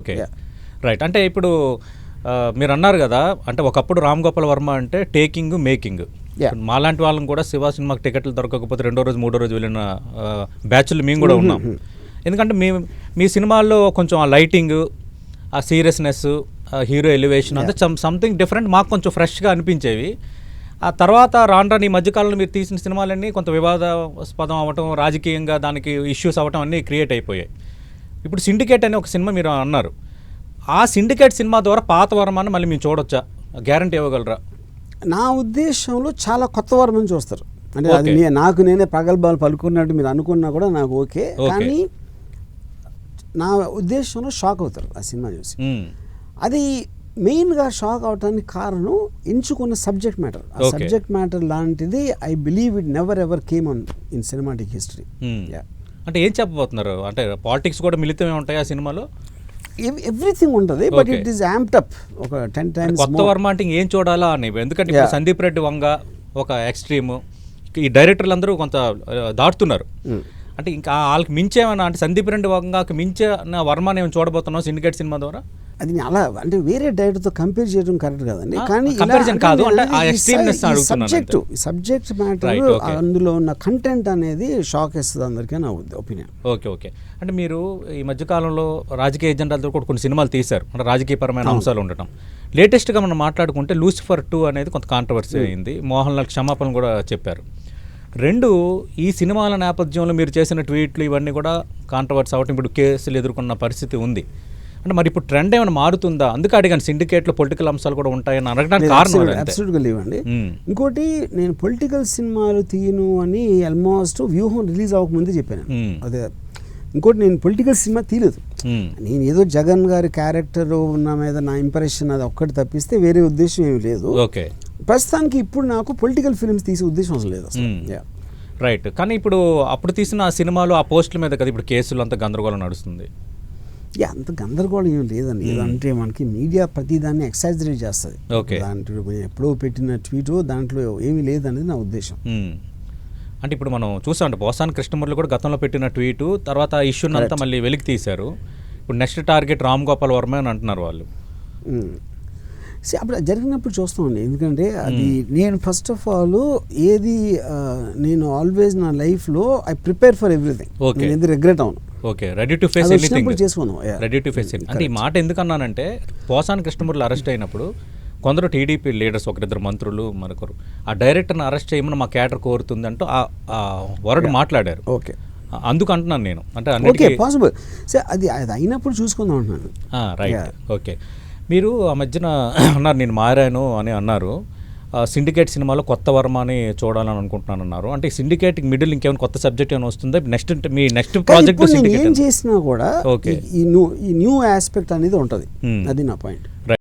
Okay, right. అంటే ఇప్పుడు మీరు అన్నారు కదా, అంటే ఒకప్పుడు రామ్ గోపాల్ వర్మ అంటే టేకింగ్ మేకింగ్. మాలాంటి వాళ్ళని కూడా శివ సినిమాకి టికెట్లు దొరకకపోతే రెండో రోజు మూడో రోజు వెళ్ళిన బ్యాచ్లు మేము కూడా ఉన్నాం. ఎందుకంటే మీ సినిమాల్లో కొంచెం ఆ లైటింగ్, ఆ సీరియస్నెస్, హీరో ఎలివేషన్ అంతా సంథింగ్ డిఫరెంట్ మాకు కొంచెం ఫ్రెష్గా అనిపించేవి. ఆ తర్వాత రాను ఈ మధ్యకాలంలో మీరు తీసిన సినిమాలన్నీ కొంత వివాదాస్పదం అవ్వటం, రాజకీయంగా దానికి ఇష్యూస్ అవ్వటం అన్నీ క్రియేట్ అయిపోయాయి. ఇప్పుడు సిండికేట్ అనే ఒక సినిమా మీరు అన్నారు. ఆ సిండికేట్ సినిమా ద్వారా పాత వర్మని మళ్ళీ మేము చూడొచ్చా? గ్యారంటీ ఇవ్వగలరా? నా ఉద్దేశంలో చాలా కొత్త వర్మని చూస్తారు. అంటే అది నాకు నేనే ప్రగల్భాలు పలుకున్నట్టు మీరు అనుకున్నా కూడా నాకు ఓకే. కానీ నా ఉద్దేశంలో షాక్ అవుతారు ఆ సినిమా చూసి. అది మెయిన్గా షాక్ అవటానికి కారణం ఎంచుకున్న సబ్జెక్ట్ మ్యాటర్. ఆ సబ్జెక్ట్ మ్యాటర్ లాంటిది I believe it never ever came on in cinematic history. అంటే ఏం చెప్పబోతున్నారు? అంటే పాలిటిక్స్ కూడా మిళితమే ఉంటాయి ఆ సినిమాలో? ఎవ్రీథింగ్ ఉంటుంది, బట్ ఇట్ ఈస్ యాంప్డ్ అప్ ఒక 10 times. కొత్త వర్మ అంటే ఏం చూడాలా అని. ఎందుకంటే ఇప్పుడు సందీప్ రెడ్డి వంగ ఒక ఎక్స్ట్రీమ్, ఈ డైరెక్టర్లు అందరూ కొంత దాటుతున్నారు. అంటే ఇంకా వాళ్ళకి మించేమన్నా, అంటే సందీప్ రెడ్డి వంగకి మించిన వర్మని ఏమైనా చూడబోతున్నాం సిండికేట్ సినిమా ద్వారా? అది అలా అంటే వేరే డైరెక్టర్తో కంపేర్ చేయడం కరెక్ట్ కాదండి. కానీ సబ్జెక్ట్ మ్యాటర్, అందులో ఉన్న కంటెంట్ అనేది షాక్ ఇస్తుంది అందరికీ నా ఒపీనియన్. ఓకే. అంటే మీరు ఈ మధ్యకాలంలో రాజకీయ ఎజెండాలతో కూడా కొన్ని సినిమాలు తీశారు, అంటే రాజకీయపరమైన అంశాలు ఉండటం. లేటెస్ట్గా మనం మాట్లాడుకుంటే లూసిఫర్ 2 అనేది కొంత కాంట్రవర్సీ అయింది. మోహన్ లాల్ క్షమాపణ కూడా చెప్పారు. ఈ సినిమాల నేపథ్యంలో మీరు చేసిన ట్వీట్లు ఇవన్నీ కూడా కాంట్రవర్సీ అవటం, ఇప్పుడు కేసులు ఎదుర్కొన్న పరిస్థితి ఉంది. అంటే మరి ఇప్పుడు ట్రెండ్ ఏమైనా మారుతుందా? అందుకే అడిగాను, సిండికేట్లో పొలిటికల్ అంశాలు కూడా ఉంటాయని అడగడానికి కారణం. అబ్సల్యూట్గా లేవండి. ఇంకోటి, నేను పొలిటికల్ సినిమాలు తీయను అని ఆల్మోస్ట్ వ్యూహం రిలీజ్ అవ్వకముందే చెప్పాను. అదే ఇంకోటి, నేను పొలిటికల్ సినిమా తీయలేదు. నేను ఏదో జగన్ గారి క్యారెక్టర్ ఉన్న మీద నా ఇంప్రెషన్ అది ఒక్కటి తప్పిస్తే వేరే ఉద్దేశం ఏమి లేదు. ప్రస్తుతానికి ఇప్పుడు నాకు పొలిటికల్ ఫిల్మ్స్ తీసే ఉద్దేశం అసలు లేదు. రైట్. కానీ ఇప్పుడు అప్పుడు తీసిన ఆ సినిమాలు ఆ పోస్టుల మీద కదా ఇప్పుడు కేసులు అంతా గందరగోళం నడుస్తుంది. అంత గందరగోళం ఏం లేదండి. ఏదంటే మనకి మీడియా ప్రతిదాన్ని ఎక్సాజరేట్ చేస్తుంది. దాంట్లో ఎప్పుడో పెట్టిన ట్వీట్ దాంట్లో ఏమీ లేదనేది నా ఉద్దేశం. అంటే ఇప్పుడు మనం చూసామంటే పోసాని కృష్ణమురళి కూడా గతంలో పెట్టిన ట్వీటు తర్వాత ఆ ఇష్యూని అంతా మళ్ళీ వెలికి తీశారు. ఇప్పుడు నెక్స్ట్ టార్గెట్ రామ్ గోపాల్ వర్మ అని అంటున్నారు వాళ్ళు. అప్పుడు జరిగినప్పుడు చూస్తామండి. ఎందుకంటే అది నేను ఫస్ట్ ఆఫ్ ఆల్ నేను ఆల్వేస్ నా లైఫ్లో ఐ ప్రిపేర్ ఫర్ ఎవ్రీథింగ్. నేను రిగ్రెట్ అవును. Okay, ready to face anything. Ready to face anything. అంటే ఈ మాట ఎందుకన్నానంటే, పోసాని కృష్ణమురళి అరెస్ట్ అయినప్పుడు కొందరు టీడీపీ లీడర్స్, ఒకరిద్దరు మంత్రులు, మరొకరు ఆ డైరెక్టర్ని అరెస్ట్ చేయమని మా క్యాడర్ కోరుతుంది అంటూ ఆ వర్డ్ మాట్లాడారు. ఓకే, అందుకు అంటున్నాను నేను. అంటే ఓకే పాసిబుల్. అది అయినప్పుడు చూసుకుందాం అంటున్నాను. రైట్. ఓకే, మీరు ఆ మధ్యన అన్నారు నేను మారాను అని అన్నారు. సిండికేట్ సినిమాలో కొత్త వర్మ అని చూడాలని అనుకుంటున్నాను అన్నారు. అంటే సిండికేట్ మిడిల్ ఇంకేమైనా కొత్త సబ్జెక్ట్ ఏమైనా వస్తుందా? మీ నెక్స్ట్ ప్రాజెక్ట్ ఏం చేసినా కూడా ఈ న్యూ ఆస్పెక్ట్ అనేది ఉంటుంది. అది నా పాయింట్.